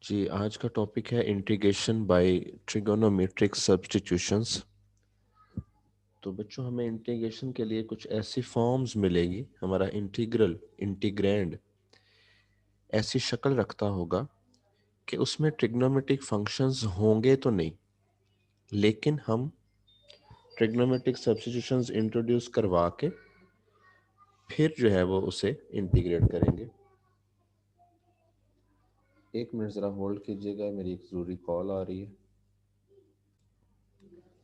जी, आज का टॉपिक है इंटीग्रेशन बाय ट्रिगोनोमेट्रिक सब्स्टिट्यूशंस। तो बच्चों, हमें इंटीग्रेशन के लिए कुछ ऐसी फॉर्म्स मिलेगी। हमारा इंटीग्रल इंटीग्रैंड ऐसी शक्ल रखता होगा कि उसमें ट्रिग्नोमेट्रिक फंक्शंस होंगे तो नहीं, लेकिन हम ट्रिग्नोमेट्रिक सब्स्टिट्यूशंस इंट्रोड्यूस करवा के फिर जो है वो उसे इंटीग्रेट करेंगे। एक मिनट ज़रा होल्ड कीजिएगा, मेरी एक ज़रूरी कॉल आ रही है।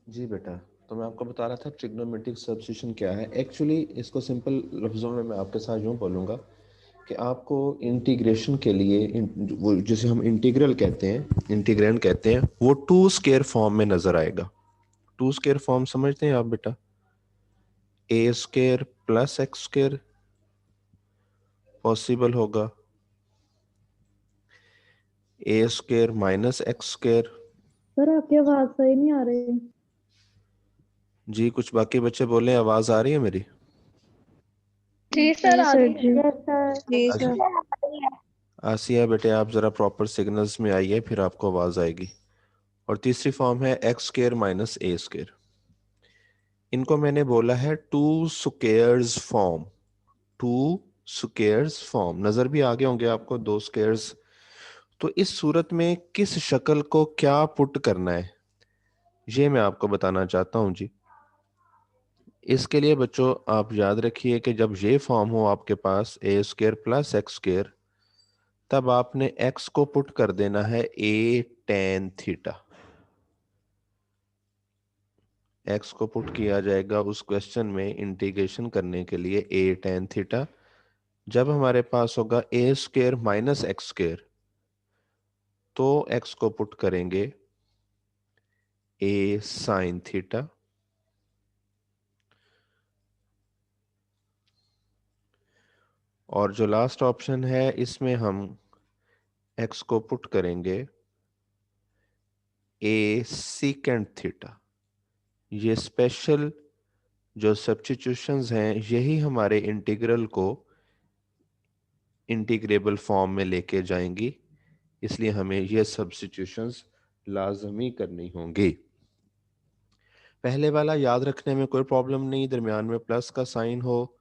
जी बेटा, तो मैं आपको बता रहा था ट्रिग्नोमेट्रिक सब्स्टिट्यूशन क्या है। एक्चुअली इसको सिंपल लफ्ज़ों में मैं आपके साथ यूँ बोलूँगा कि आपको इंटीग्रेशन के लिए वो जिसे हम इंटीग्रल कहते हैं, इंटीग्रैंड कहते हैं, वो टू स्केयर फॉर्म में नज़र आएगा। टू स्केयर फॉर्म समझते हैं आप बेटा? A square plus x square possible होगा, a square minus x square. Sir आपकी आवाज सही नहीं आ रही। जी, कुछ बाकी बच्चे बोले, आवाज़ आ रही है मेरी? जी सर, जी आ सर रही जी। है। जी आज सर। आसिया बेटे, आप ज़रा प्रॉपर सिग्नल्स में आइए, फिर आपको आवाज़ आएगी। और तीसरी फॉर्म है x square minus a square. इनको मैंने बोला है two squares form. Two squares form नजर भी आगे होंगे आपको, दो स्क्वेयर्स। तो इस सूरत में किस शक्ल को क्या पुट करना है, ये मैं आपको बताना चाहता हूं जी। इसके लिए बच्चों आप याद रखिए कि जब ये फॉर्म हो आपके पास ए स्क्वेयर प्लस एक्स स्क्वेयर, तब आपने एक्स को पुट कर देना है ए टेन थीटा। एक्स को पुट किया जाएगा उस क्वेश्चन में इंटीग्रेशन करने के लिए ए टेन थीटा। जब हमारे पास होगा ए स्क्वेयर माइनस एक्स स्क्वेयर, तो एक्स को पुट करेंगे ए साइन थीटा। और जो लास्ट ऑप्शन है इसमें हम एक्स को पुट करेंगे ए सीकेंट थीटा। ये स्पेशल जो सब्स्टिट्यूशंस हैं, यही हमारे इंटीग्रल को इंटीग्रेबल फॉर्म में लेके जाएंगी, इसलिए हमें ये सब्स्टिट्यूशंस लाजमी करनी होंगी। पहले वाला याद रखने में कोई प्रॉब्लम नहीं, दरमियान में प्लस का साइन हो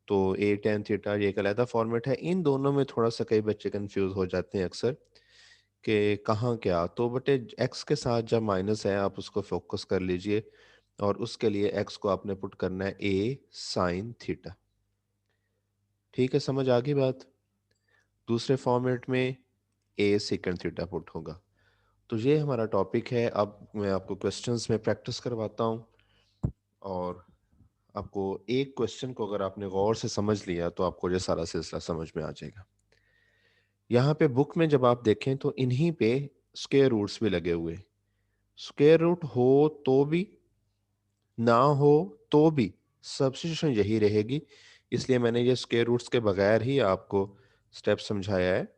तो ए टेन थीटा, ये एक अलग फॉर्मेट है। इन दोनों में थोड़ा सा कई बच्चे कंफ्यूज हो जाते हैं अक्सर कि कहाँ क्या। तो बटे एक्स के साथ जब माइनस है आप उसको फोकस कर लीजिए, और उसके लिए एक्स को आपने पुट करना है ए साइन थीटा। ठीक है, समझ आ गई बात? दूसरे फॉर्मेट में ए सेकंड थीटा पुट होगा। तो ये हमारा टॉपिक है। अब मैं आपको क्वेश्चंस में प्रैक्टिस करवाता हूँ, और आपको एक क्वेश्चन को अगर आपने गौर से समझ लिया तो आपको ये सारा सिलसिला समझ में आ जाएगा। यहाँ पे बुक में जब आप देखें तो इन्हीं पे स्क्वायर रूट्स भी लगे हुए। स्क्वायर रूट हो तो भी, ना हो तो भी, सब्स्टिट्यूशन यही रहेगी। इसलिए मैंने ये स्क्वायर रूट्स के बगैर ही आपको स्टेप समझाया है।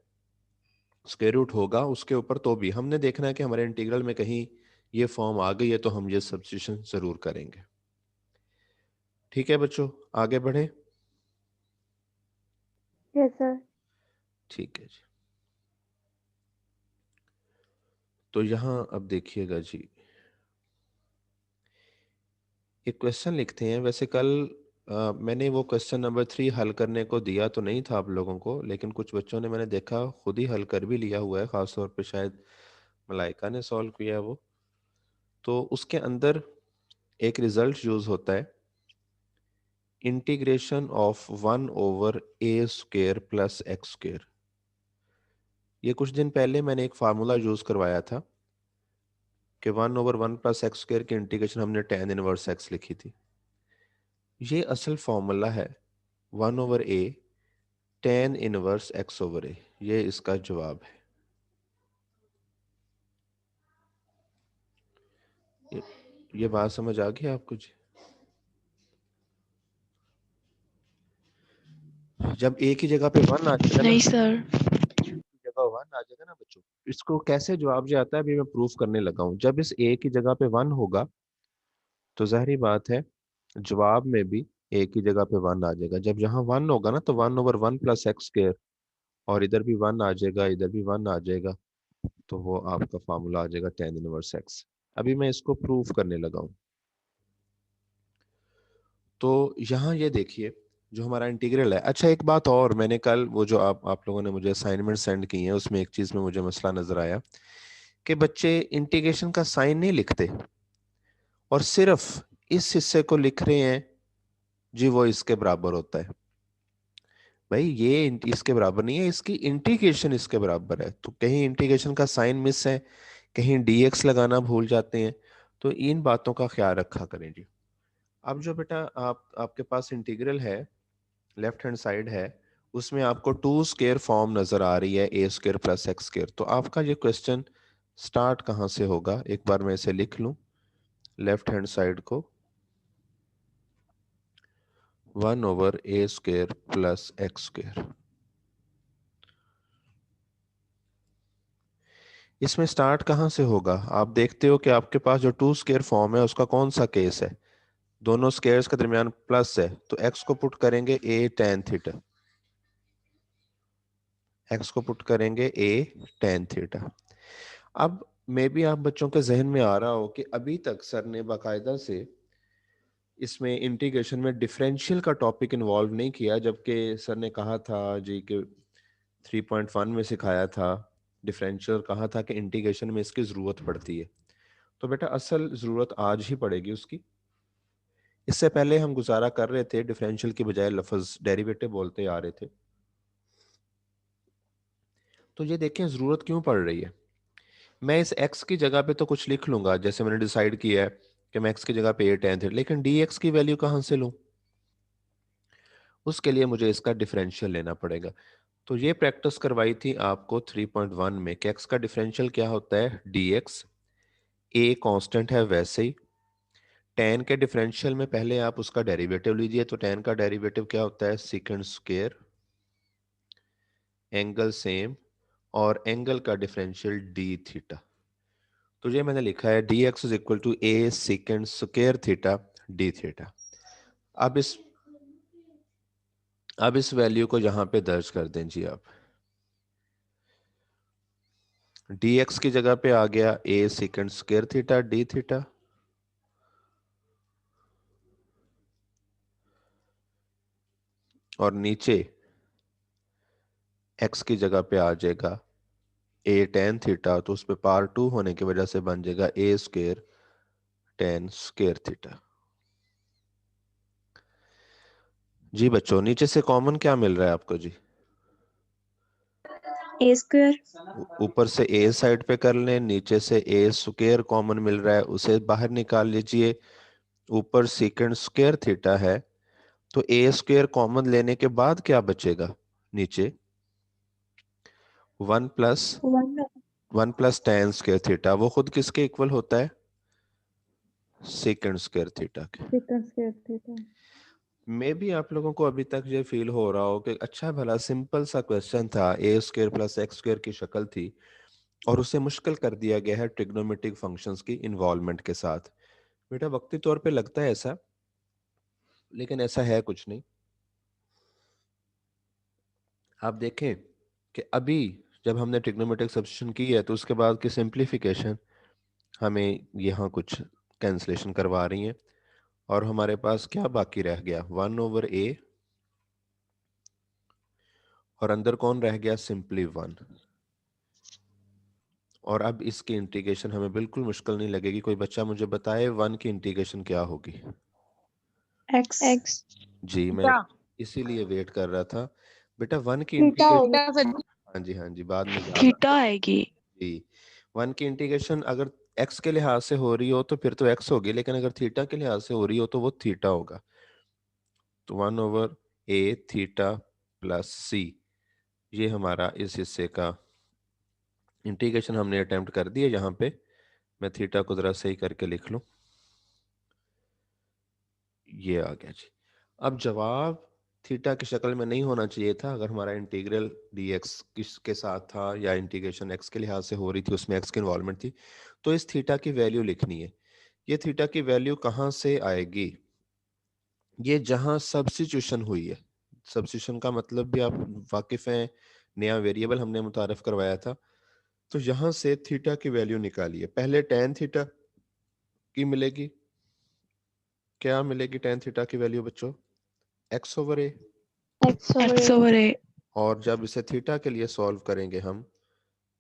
स्क्वायर रूट होगा उसके ऊपर तो भी हमने देखना है कि हमारे इंटीग्रल में कहीं ये फॉर्म आ गई है, तो हम ये सब्स्टिट्यूशन जरूर करेंगे। ठीक है बच्चों, आगे बढ़े। Yes sir. ठीक है जी। तो यहां अब देखिएगा जी, एक क्वेश्चन लिखते हैं। वैसे कल मैंने वो क्वेश्चन नंबर 3 हल करने को दिया तो नहीं था आप लोगों को, लेकिन कुछ बच्चों ने मैंने देखा खुद ही हल कर भी लिया हुआ है, खासतौर पे शायद मलाइका ने सॉल्व किया है वो। तो उसके अंदर एक रिजल्ट यूज होता है, integration of 1/a² plus x²। ये कुछ दिन पहले मैंने एक फार्मूला यूज करवाया था कि 1/1 प्लस x² की इंटीग्रेशन हमने tan इनवर्स x लिखी थी। ये असल फॉर्मूला है 1/a tan इनवर्स x/a। ये इसका जवाब है। ये बात समझ आ गई आपको जी? जब एक ही जगह पे 1 आ जाएगा ना, नहीं सर। जगह 1 आ जाएगा ना बच्चों, इसको कैसे जवाब जो आता है अभी मैं प्रूफ करने लगा हूं। जब इस a की जगह पे 1 होगा तो जाहिर बात है जवाब में भी एक ही जगह पे 1 आ जाएगा। जब यहाँ 1 होगा ना तो 1/1 प्लस x², और इधर भी 1 आ जाएगा, इधर भी 1 आ जाएगा। तो वो आपका फार्मूला आ जाएगा tan इनवर्स x। अभी मैं इसको प्रूफ करने लगा हूं। तो यहाँ ये देखिए जो हमारा इंटीग्रल है। अच्छा एक बात और, मैंने कल वो जो आप लोगों ने मुझे असाइनमेंट सेंड की है उसमें एक चीज में मुझे मसला नजर आया कि बच्चे इंटीग्रेशन का साइन नहीं लिखते और सिर्फ इस हिस्से को लिख रहे हैं जी वो इसके बराबर होता है। भाई ये इसके बराबर नहीं है, इसकी इंटीग्रेशन इसके बराबर है। तो कहीं इंटीग्रेशन का साइन मिस है, कहीं dx लगाना भूल जाते हैं, तो इन बातों का ख्याल रखा करें जी। अब जो बेटा आपके पास इंटीग्रल है, लेफ्ट हैंड साइड है, उसमें आपको टू स्क्वायर फॉर्म नजर आ रही है ए स्क्वायर प्लस एक्स स्क्वायर। तो आपका ये क्वेश्चन स्टार्ट कहाँ से होगा, एक बार मैं इसे लिख लूं। लेफ्ट हैंड साइड को 1/a square plus x square, इसमें स्टार्ट कहाँ से होगा। आप देखते हो कि आपके पास जो टू स्क्वायर फॉर्म है उसका कौन सा केस है, दोनों स्क्वायर्स के दरमियान प्लस है, तो x को पुट करेंगे a tan थीटा, x को पुट करेंगे a tan थीटा। अब मे भी आप बच्चों के जहन में आ रहा हो कि अभी तक सर ने बाकायदा से इसमें इंटीग्रेशन में डिफरेंशियल का टॉपिक इन्वॉल्व नहीं किया, जबकि सर ने कहा था जी कि 3.1 में सिखाया था डिफरेंशियल, कहा था कि इंटीग्रेशन में इसकी ज़रूरत पड़ती है। तो बेटा असल ज़रूरत आज ही पड़ेगी उसकी। इससे पहले हम गुजारा कर रहे थे डिफरेंशियल की बजाय लफ्ज़ डेरिवेटिव बोलते आ रहे थे। तो ये देखें ज़रूरत क्यों पड़ रही है। मैं इस x की जगह पे तो कुछ लिख लूंगा, जैसे मैंने डिसाइड किया है कि मैं x की जगह पे a tan थीटा, लेकिन dx की वैल्यू कहाँ से लूं, उसके लिए मुझे इसका डिफरेंशियल लेना पड़ेगा। तो ये प्रैक्टिस करवाई थी आपको 3.1 में कि x का डिफरेंशियल क्या होता है dx, a कांस्टेंट है वैसे ही। tan के डिफरेंशियल में पहले आप उसका डेरिवेटिव लीजिए, तो tan का डेरिवेटिव क्या होता है सेकंड स्क्वायर, एंगल सेम, और एंगल का डिफरेंशियल d थीटा। तो ये मैंने लिखा है dx is equal to a second square theta d theta. अब इस वैल्यू को यहां पे दर्ज कर दें जी आप। dx की जगह पे आ गया a second square theta d theta, और नीचे x की जगह पे आ जाएगा a tan थीटा, तो उस पे पावर 2 होने की वजह से बन जाएगा a square tan square theta. जी बच्चों नीचे से कॉमन क्या मिल रहा है आपको जी, ए स्क्वायर। ऊपर से a साइड पे कर लें, नीचे से a स्क्वायर कॉमन मिल रहा है उसे बाहर निकाल लीजिए। ऊपर सेकंड स्क्वायर थीटा है, तो a स्क्वायर कॉमन लेने के बाद क्या बचेगा नीचे, 1 प्लस tan स्क्वायर थीटा, वो खुद किसके इक्वल होता है सेकंड स्क्वायर थीटा के। Second square theta. मे भी आप लोगों को अभी तक ये फील हो रहा हो कि अच्छा भला सिंपल सा क्वेश्चन था, a square plus x square की शक्ल थी और उसे मुश्किल कर दिया गया है ट्रिग्नोमेट्रिक फंक्शंस की इन्वॉल्वमेंट के साथ। बेटा वक्ती तौर पे लगता है ऐसा, लेकिन ऐसा है कुछ नहीं। आप देखें कि अभी जब हमने ट्रिग्नोमेट्रिक सब्स्टिट्यूशन की है तो उसके बाद की सिंप्लीफिकेशन हमें यहाँ कुछ कैंसलेशन करवा रही है, और हमारे पास क्या बाकी रह गया 1/a, और अंदर कौन रह गया सिंपली 1। और अब इसकी इंटीग्रेशन हमें बिल्कुल मुश्किल नहीं लगेगी। कोई बच्चा मुझे बताए 1 की इंटीग्रेशन क्या होगी। एक्स। जी मैं इसीलिए वेट कर रहा था बेटा, 1 की थीटा इंटीग्रेशन। होगा। हाँ जी हाँ जी, बाद में याद थीटा आएगी। जी। 1 की इंटीग्रेशन अगर x के लिहाज से हो रही हो तो फिर तो x होगी, लेकिन अगर थीटा के लिहाज से हो रही हो तो वो थीटा होगा। तो 1/a थीटा प्लस c, ये हमारा इस हिस्से का इंटीग्रेशन हमने अटेम्प्ट कर दिया। यहाँ पे मैं थीटा को जरा सही करके लिख लूं, ये आ गया जी। अब जवाब थीटा की शक्ल में नहीं होना चाहिए था, अगर हमारा इंटीग्रल dx किसके साथ था या इंटीग्रेशन x के लिहाज से हो रही थी, उसमें x की इन्वॉल्वमेंट थी, तो इस थीटा की वैल्यू लिखनी है। ये थीटा की वैल्यू कहाँ से आएगी, ये जहां सब्स्टिट्यूशन हुई है। सब्स्टिट्यूशन का मतलब भी आप वाकिफ हैं, नया वेरिएबल हमने मुतारफ करवाया था। तो यहां से थीटा की वैल्यू निकालिए। पहले tan थीटा की मिलेगी, क्या मिलेगी tan थीटा की वैल्यू बच्चों? x/a। X over A. और जब इसे थीटा के लिए सॉल्व करेंगे हम,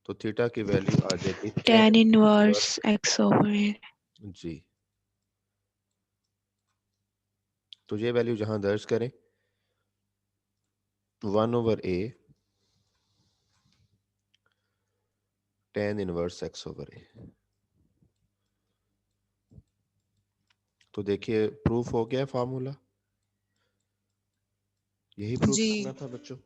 तो थीटा की वैल्यू आ जाएगी Tan tan inverse X over A. जी। तो ये वैल्यू जहां दर्ज करें 1/a tan इनवर्स x/a। तो देखिए प्रूफ हो गया फॉर्मूला, यही प्रूफ जी। करना था बच्चों।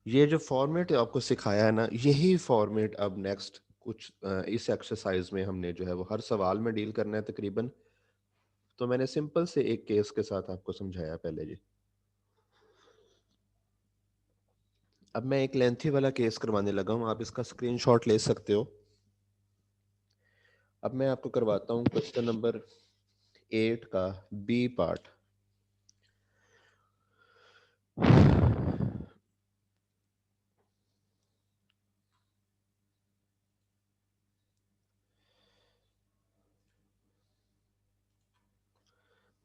ये जो फॉर्मेट आपको सिखाया है ना, यही फॉर्मेट अब नेक्स्ट कुछ इस एक्सरसाइज में हमने जो है वो हर सवाल में डील करना है तकरीबन। तो मैंने सिंपल से एक केस के साथ आपको समझाया पहले जी। अब मैं एक लेंथी वाला केस करवाने लगा हूं, आप इसका स्क्रीनशॉट ले सकते हो। अब मैं आपको करवाता हूं क्वेश्चन नंबर 8 का बी पार्ट।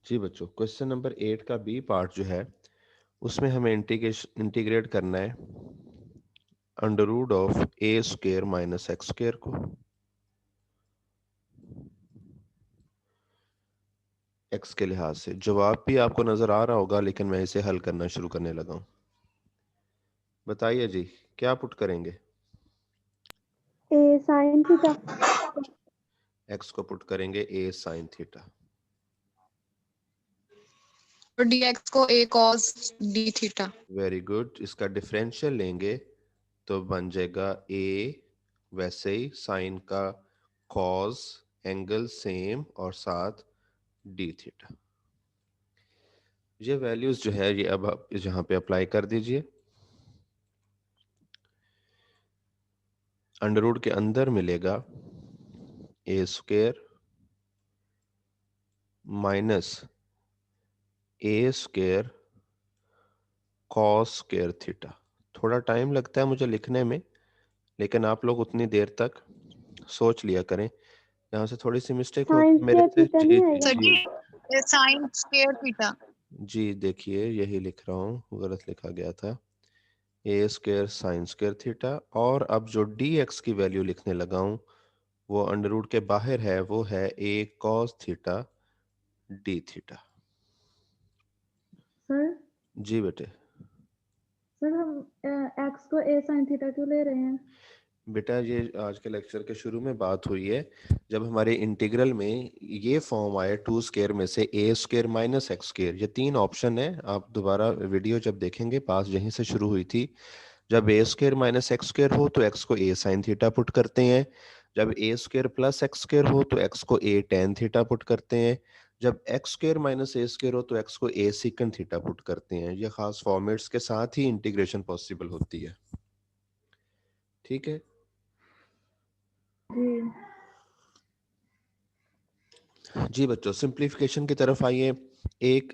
जी बच्चों, क्वेश्चन नंबर 8 का बी पार्ट जो है उसमें हमें इंटीग्रेट करना है under root of a square minus x square को x के लिहाज से। जवाब भी आपको नजर आ रहा होगा, लेकिन मैं इसे हल करना शुरू करने लगा हूं। बताइए जी, क्या पुट करेंगे? A sin theta. x को पुट करेंगे a sin थीटा। और dx को a cos d theta. Very good. इसका डिफरेंशियल लेंगे तो बन जाएगा a, वैसे ही साइन का cos, एंगल सेम और साथ d थीटा। ये वैल्यूज जो है ये अब आप यहाँ पे अप्लाई कर दीजिए। अंडर रूट के अंदर मिलेगा a square minus a square cos square theta. थोड़ा टाइम लगता है मुझे लिखने में, लेकिन आप लोग उतनी देर तक सोच लिया करें। यहाँ से थोड़ी सी मिस्टेक साइन होगी मेरे स्क्वायर से। थीटा जी नहीं जी आएगा? सर जी जी sin square थीटा। जी, देखिए यही लिख रहा हूँ, गलत लिखा गया था। ए स्क्वायर साइन स्क्वायर थीटा। और अब जो डी एक्स की वैल्यू लिखने लगा हूँ वो अंडर रूट के बाहर है, वो है a cos theta d theta. Sir ji बेटे। सर हम x को a sin थीटा क्यों ले रहे हैं? बेटा ये आज के लेक्चर के शुरू में बात हुई है, जब हमारे इंटीग्रल में ये फॉर्म आए टू स्क्वायर में से ए स्क्वायर माइनस एक्स स्क्वायर। ये तीन ऑप्शन है, आप दोबारा वीडियो जब देखेंगे पास यहीं से शुरू हुई थी। जब a square minus x square हो तो एक्स को ए साइन थीटा पुट करते हैं। जब a square plus x square हो तो एक्स को ए टेन थीटा पुट करते हैं। जब एक्स स्क्वायर माइनस ए स्क्वायर हो तो एक्स को ए सीकन थीटा पुट करते हैं। ये खास फॉर्मेट्स के साथ ही इंटीग्रेशन पॉसिबल होती है। ठीक है जी। जी बच्चों, सिंप्लीफिकेशन की तरफ आइए। एक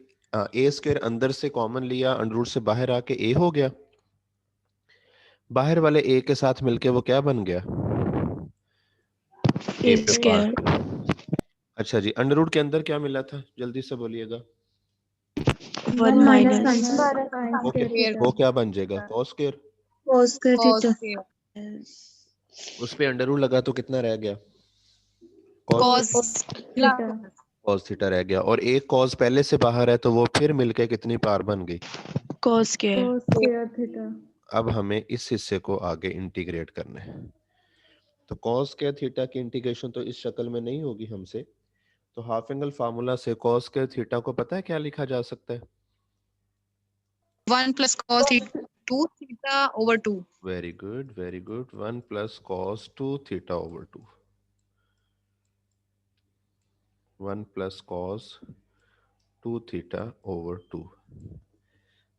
ए स्क्वायर अंदर से कॉमन लिया, अंडर रूट से बाहर आके ए हो गया। बाहर वाले ए के साथ मिलके वो क्या बन गया? A ए पे square. पार्ट। अच्छा जी, अंडर रूट के अंदर क्या मिला था, जल्दी से बोलिएगा। 1 माइनस minus sin वो क्या स्क्वायर थीटा। वो क्या बन जाएगा? Cos square. cos square cos theta. square। उस पे अंडर रूट लगा तो कितना रह गया? Cos cos theta. Cos theta रह गया। और एक कॉस पहले से बाहर है तो वो फिर मिलके कितनी पार बन गई? Cos square. cos square theta. अब हमें इस हिस्से को आगे इंटीग्रेट करना है। तो कॉस स्क्वायर थीटा की इंटीग्रेशन तो इस शक्ल में नहीं होगी हमसे। तो हाफ एंगल फार्मूला से कॉस स्क्वायर थीटा को पता है क्या लिखा जा सकता है? 1 plus cos 2 theta over 2। Very good very good. 1 plus cos 2 theta over 2। 1 plus cos 2 theta over 2।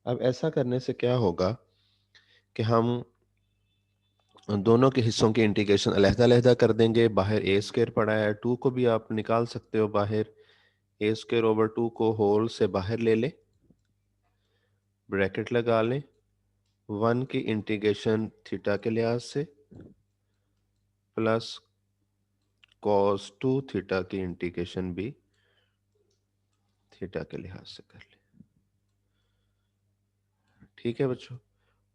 अब ऐसा करने से क्या होगा कि हम दोनों के हिस्सों की इंटीग्रेशन अलहदा-अलहदा कर देंगे। बाहर ए स्क्वायर पड़ा है, 2 को भी आप निकाल सकते हो बाहर। ए स्क्वायर ओवर 2 को होल से बाहर ले लें, ब्रैकेट लगा लें। 1 की इंटीग्रेशन थीटा के लिहाज से प्लस cos 2 थीटा की इंटीग्रेशन भी थीटा के लिहाज से कर ले। ठीक है बच्चों,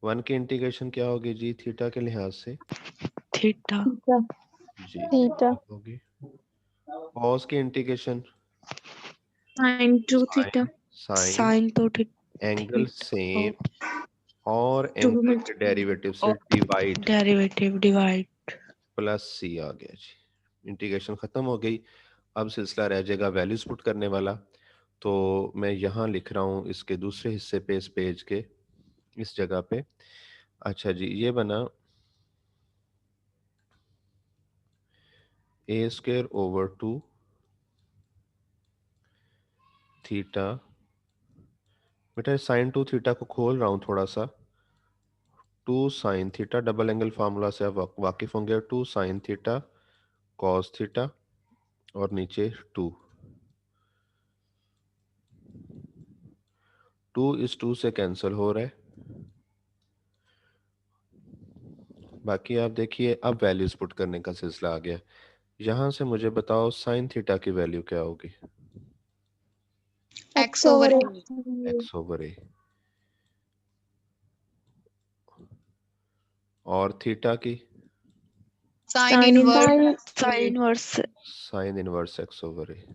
1 की इंटीग्रेशन क्या होगी जी थीटा के लिहाज से? थीटा जी थीटा होगी। cos की integration sin 2 theta sine sin तो एंगल सेम और 2 एंगल के डेरिवेटिव से डिवाइड डेरिवेटिव डिवाइड प्लस सी आ गया जी। इंटीग्रेशन खत्म हो गई। अब सिलसिला रह जाएगा वैल्यूज पुट करने वाला। तो मैं यहाँ लिख रहा हूँ इसके दूसरे हिस्से पे, इस पेज के इस जगह पे। अच्छा जी, ये बना a स्क्वायर ओवर 2 थीटा। बेटा साइन 2 थीटा को खोल रहा हूँ थोड़ा सा। 2 sine theta, double angle formula से आप वाकिफ होंगे। 2 साइन थीटा कॉस थीटा और नीचे 2 इस 2 से कैंसिल हो रहा है। बाकी आप देखिए, अब वैल्यूज पुट करने का सिलसिला आ गया। यहां से मुझे बताओ साइन थीटा की वैल्यू क्या होगी? X over A. X over a. और थीटा की Sin inverse. sin inverse sine inverse x over a.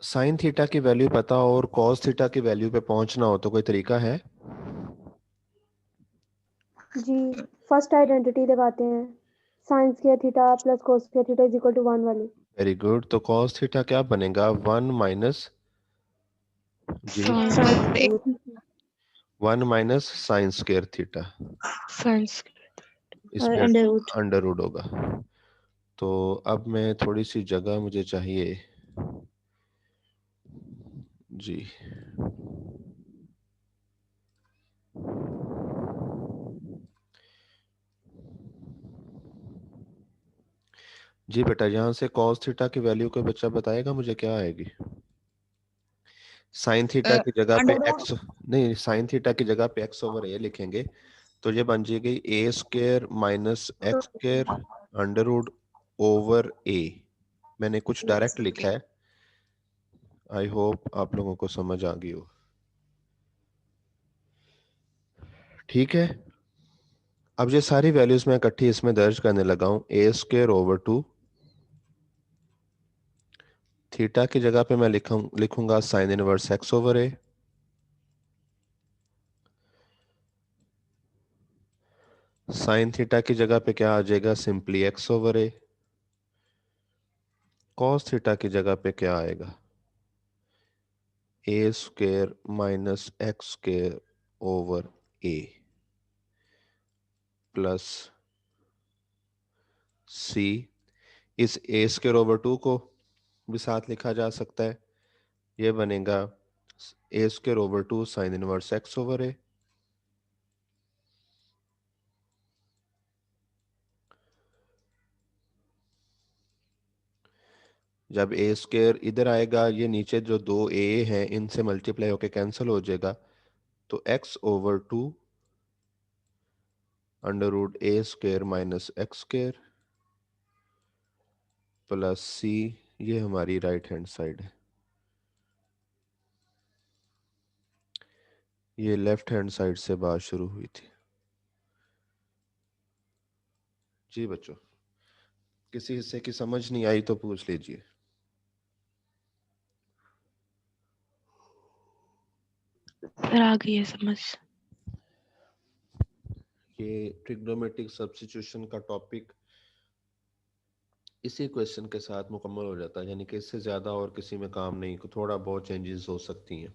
Sine theta की वैल्यू पता हो और कॉस थीटा की वैल्यू पे पहुंचना हो तो कोई तरीका है? जी फर्स्ट आइडेंटिटी लगाते हैं, sine square theta plus cos square theta is equal to 1 वाली। Very good. तो कॉस थीटा क्या बनेगा? 1 माइनस जी sin 1 minus sine square theta, sin इसमें अंडर अंडर रूट होगा। तो अब मैं थोड़ी सी जगह मुझे चाहिए जी। जी बेटा, यहां से cos थीटा की वैल्यू कोई बच्चा बताएगा मुझे क्या आएगी? साइन थीटा की जगह पे under x, नहीं साइन थीटा की जगह पे x ओवर a लिखेंगे तो ये बन जाएगी a square minus x square under root over a। मैंने कुछ डायरेक्ट लिखा है, आई होप आप लोगों को समझ आ गई हो। ठीक है, अब ये सारी वैल्यूज मैं इकट्ठी इसमें दर्ज करने लगा हूं। a स्क्वायर ओवर 2 थीटा की जगह पे मैं लिखूंगा sine inverse x over a. Sine theta की जगह पे क्या आ जाएगा? Simply x over a. Cos theta की जगह पे क्या आएगा? A square minus x square over a plus c. इस ए स्क्वायर ओवर 2 को भी साथ लिखा जा सकता है। ये बनेगा a square over 2 sine inverse x over a. जब ए स्क्वायर इधर आएगा, ये नीचे जो दो ए हैं इनसे मल्टीप्लाई होके कैंसिल हो जाएगा। तो x over 2 under root a square minus x square plus c. ये हमारी राइट हैंड साइड है, ये लेफ्ट हैंड साइड से बात शुरू हुई थी। जी बच्चों, किसी हिस्से की समझ नहीं आई तो पूछ लीजिए। फिर आ गई है समझ। ये ट्रिग्नोमेट्रिक सब्स्टिट्यूशन का टॉपिक इसी क्वेश्चन के साथ मुकम्मल हो जाता है, यानी कि इससे ज्यादा और किसी में काम नहीं, थोड़ा बहुत चेंजेस हो सकती हैं।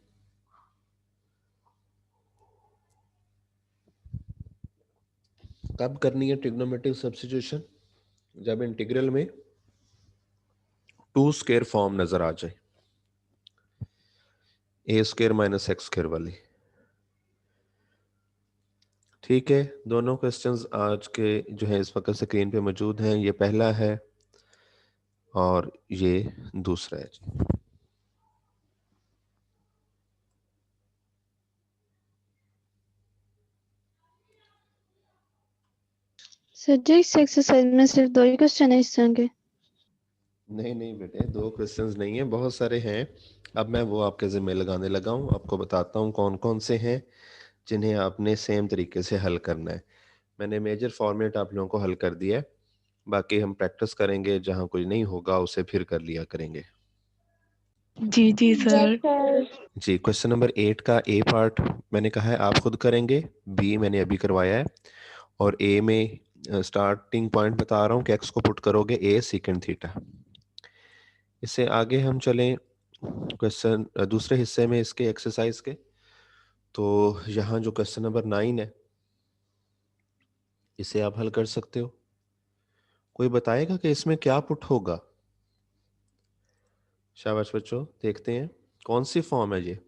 कब करनी है ट्रिग्नोमेट्रिक सब्स्टिट्यूशन? जब इंटीग्रल में 2 स्क्वायर फॉर्म नजर आ जाए, ए स्क्वायर माइनस एक्स स्क्वायर वाली। ठीक है, दोनों क्वेश्चंस आज के जो है इस वक्त स्क्रीन पे मौजूद हैं। ये पहला है और ये दूसरा है जी। सर जी इस एक्सरसाइज में सिर्फ 2 ही क्वेश्चन है इस तरह के। नहीं बेटे, 2 क्वेश्चंस नहीं है, बहुत सारे हैं। अब मैं वो आपके जिम्मे लगाने लगा हूँ, आपको बताता हूँ कौन कौन से हैं जिन्हें आपने सेम तरीके से हल करना है। मैंने मेजर फॉर्मेट आप लोगों को हल कर दिया है, बाकी हम प्रैक्टिस करेंगे, जहाँ कोई नहीं होगा उसे फिर कर लिया करेंगे। जी जी सर। जी, क्वेश्चन नंबर 8 का ए पार्ट मैंने कहा है आप खुद करेंगे, बी मैंने अभी करवाया है, और ए में स्टार्टिंग पॉइंट बता रहा हूँ कि एक्स को पुट करोगे ए सेकंड थीटा। इससे आगे हम चलें क्वेश्चन दूसरे हिस्से में इसके एक्सरसाइज के। तो यहाँ जो क्वेश्चन नंबर 9 है, इसे आप हल कर सकते हो। कोई बताएगा कि इसमें क्या पुट होगा? शाबाश बच्चों, देखते हैं कौन सी फॉर्म है ये।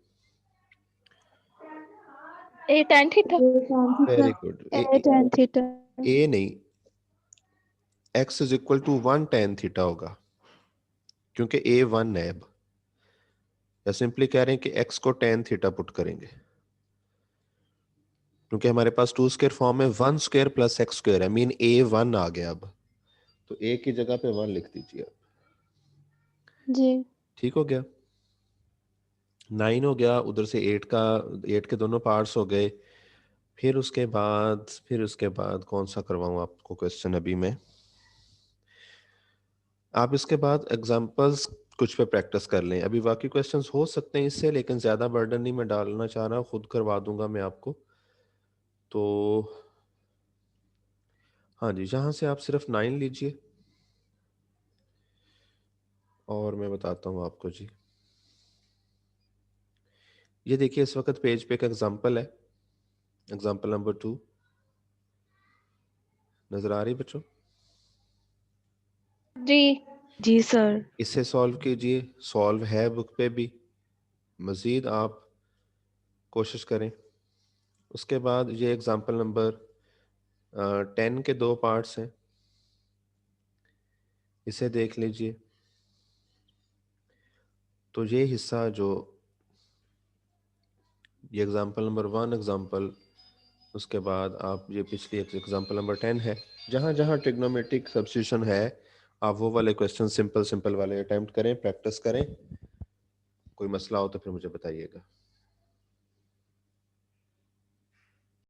A tan theta. Very good. A tan theta. A नहीं, x is equal to 1 tan theta होगा, क्योंकि a 1 है। अब या सिंपली कह रहे हैं कि x को tan थीटा पुट करेंगे, क्योंकि हमारे पास 2 स्क्वायर फॉर्म में 1 स्क्वायर प्लस x स्क्वायर है, मीन a 1 आ गया। अब तो a की जगह पे 1 लिख दीजिए अब। जी ठीक हो गया, 9 हो गया, उधर से 8 के दोनों पार्ट्स हो गए। फिर उसके बाद कौन सा करवाऊं आपको क्वेश्चन? अभी मैं आप इसके बाद एग्जांपल्स कुछ पे प्रैक्टिस कर लें। अभी बाकी क्वेश्चंस हो सकते हैं इससे, लेकिन ज़्यादा बर्डन नहीं मैं डालना चाह रहा, खुद करवा दूंगा मैं आपको। तो हाँ जी, जहाँ से आप सिर्फ 9 लीजिए और मैं बताता हूँ आपको जी। ये देखिए, इस वक्त पेज पे एक एग्जांपल है, एग्जांपल नंबर 2 नजर आ रही बच्चों? जी जी सर। इसे सॉल्व कीजिए, सॉल्व है बुक पे भी, मज़ीद आप कोशिश करें। उसके बाद ये एग्जांपल नंबर 10 के 2 पार्ट्स हैं, इसे देख लीजिए। तो ये हिस्सा जो ये एग्जांपल नंबर 1 एग्जांपल, उसके बाद आप ये पिछली एग्जांपल नंबर 10 है, जहाँ जहाँ ट्रिग्नोमेट्रिक सब्स्टिट्यूशन है आप वो वाले क्वेश्चन सिंपल वाले अटेम्प्ट करें, प्रैक्टिस करें। कोई मसला हो तो फिर मुझे बताइएगा।